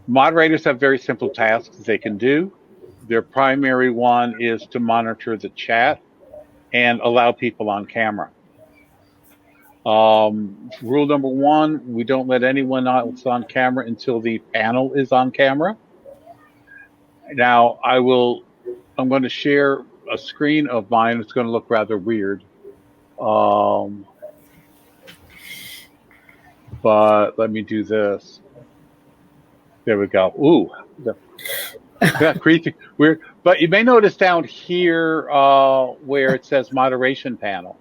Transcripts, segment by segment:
Moderators have very simple tasks they can do. Their primary one is to monitor the chat and allow people on camera. Rule number one, we don't let anyone else on camera until the panel is on camera. Now, I'm going to share a screen of mine. It's going to look rather weird. But let me do this. There we go. Ooh, yeah, creepy, weird. But you may notice down here where it says moderation panel.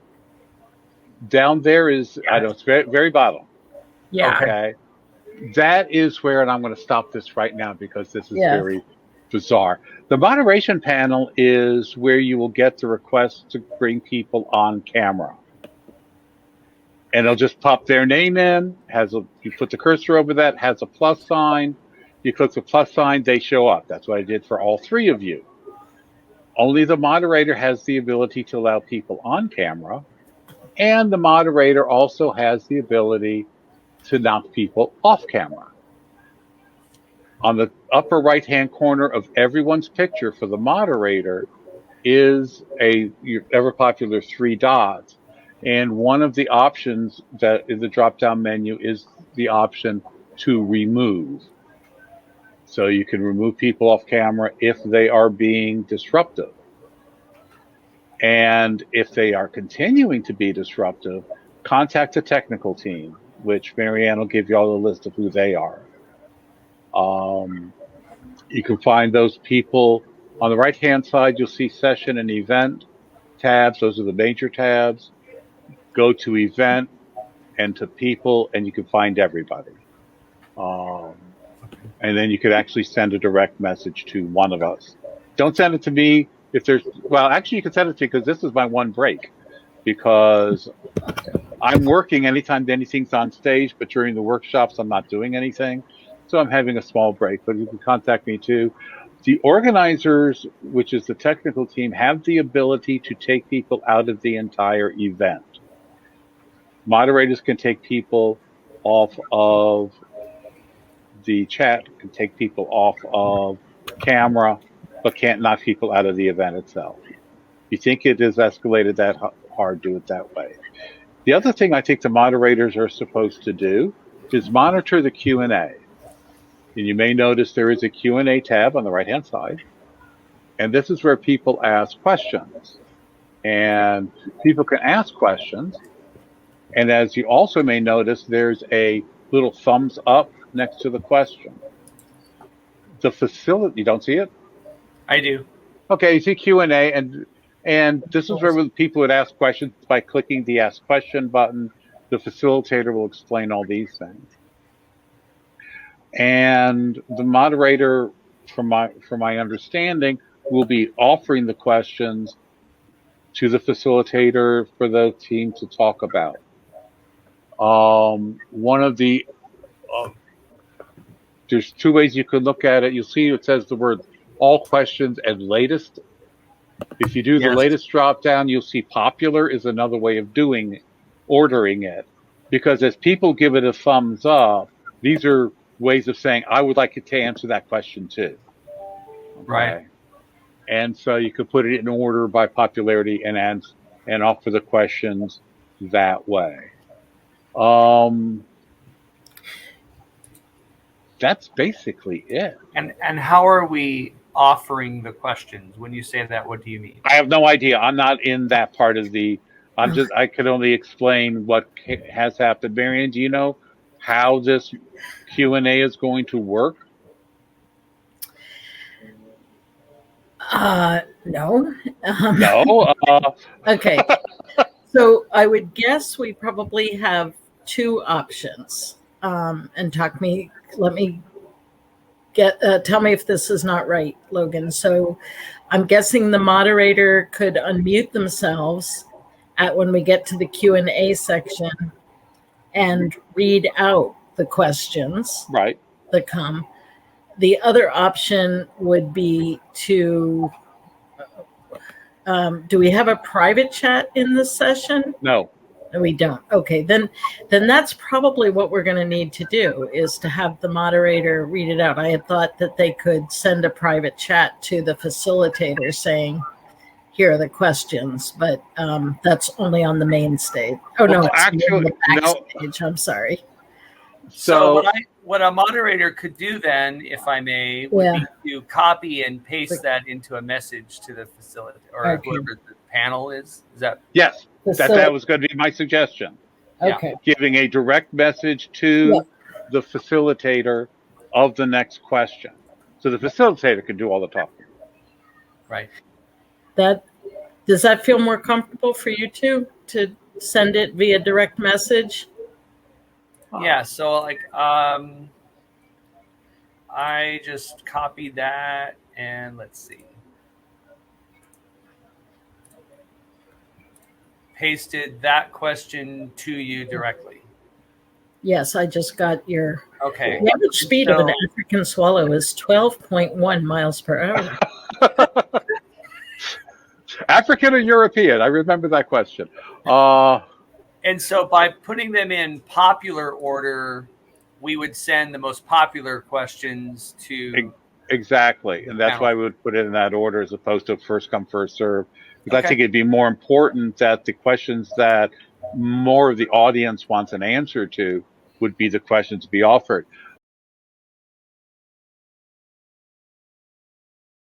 Down there is, I know it's very, very bottom. Yeah. Okay. That is where, and I'm going to stop this right now because this is very bizarre. The moderation panel is where you will get the request to bring people on camera. And it'll just pop their name in, you put the cursor over that, has a plus sign. You click the plus sign, they show up. That's what I did for all three of you. Only the moderator has the ability to allow people on camera. And the moderator also has the ability to knock people off camera. On the upper right-hand corner of everyone's picture for the moderator is your ever-popular 3 dots. And one of the options that in the drop-down menu is the option to remove. So you can remove people off camera if they are being disruptive. And if they are continuing to be disruptive, contact the technical team, which Marianne will give you all the list of who they are. You can find those people on the right-hand side. You'll see session and event tabs. Those are the major tabs. Go to event and to people, and you can find everybody. And then you could actually send a direct message to one of us. Don't send it to me if there's, well, actually you can send it to me because this is my one break, because I'm working anytime anything's on stage, but during the workshops, I'm not doing anything. So I'm having a small break, but you can contact me too. The organizers, which is the technical team, have the ability to take people out of the entire event. Moderators can take people off of the chat, can take people off of camera, but can't knock people out of the event itself. If you think it is escalated that hard, do it that way. The other thing I think the moderators are supposed to do is monitor the Q&A. And you may notice there is a Q&A tab on the right-hand side. And this is where people ask questions. And people can ask questions. And as you also may notice, there's a little thumbs up next to the question. The facility, you don't see it? I do. Okay, you see Q&A, and this is where people would ask questions by clicking the Ask Question button. The facilitator will explain all these things. And the moderator, from my understanding, will be offering the questions to the facilitator for the team to talk about. One of the there's 2 ways you can look at it. You'll see it says the word all questions and latest. If you do the latest drop down, you'll see popular is another way of ordering it. Because as people give it a thumbs up, these are ways of saying, I would like you to answer that question too. Okay? Right. And so you could put it in order by popularity and offer the questions that way. That's basically it. And how are we offering the questions? When you say that, what do you mean? I have no idea. I'm not in that part of I could only explain what has happened. Marianne, do you know how this Q&A is going to work? No. No? Okay. So I would guess we probably have 2 options. And let me tell me if this is not right, Logan. So I'm guessing the moderator could unmute themselves when we get to the Q&A section and read out the questions that come. The other option would be to, do we have a private chat in this session? No. We don't. Okay, then that's probably what we're going to need to do, is to have the moderator read it out. I had thought that they could send a private chat to the facilitator saying, here are the questions, but that's only on the main stage. Oh, no, Well, it's on actually, the no. backstage. I'm sorry. So what a moderator could do then, if I may, would Yeah. be to copy and paste that into a message to the facility or Okay. whoever the panel is. Is that Yes, that was going to be my suggestion. Yeah. Okay. Giving a direct message to the facilitator of the next question. So the facilitator can do all the talking. right? Does that feel more comfortable for you two to send it via direct message? Yeah. So like, I just copied that and let's see. Pasted that question to you directly. Yes, I just got your. Okay. The average speed of an African swallow is 12.1 miles per hour. African or European? I remember that question. And so by putting them in popular order, we would send the most popular questions to. Exactly. And that's panel. why we would put it in that order as opposed to first come, first serve. Because Okay. I think it'd be more important that the questions that more of the audience wants an answer to would be the questions to be offered.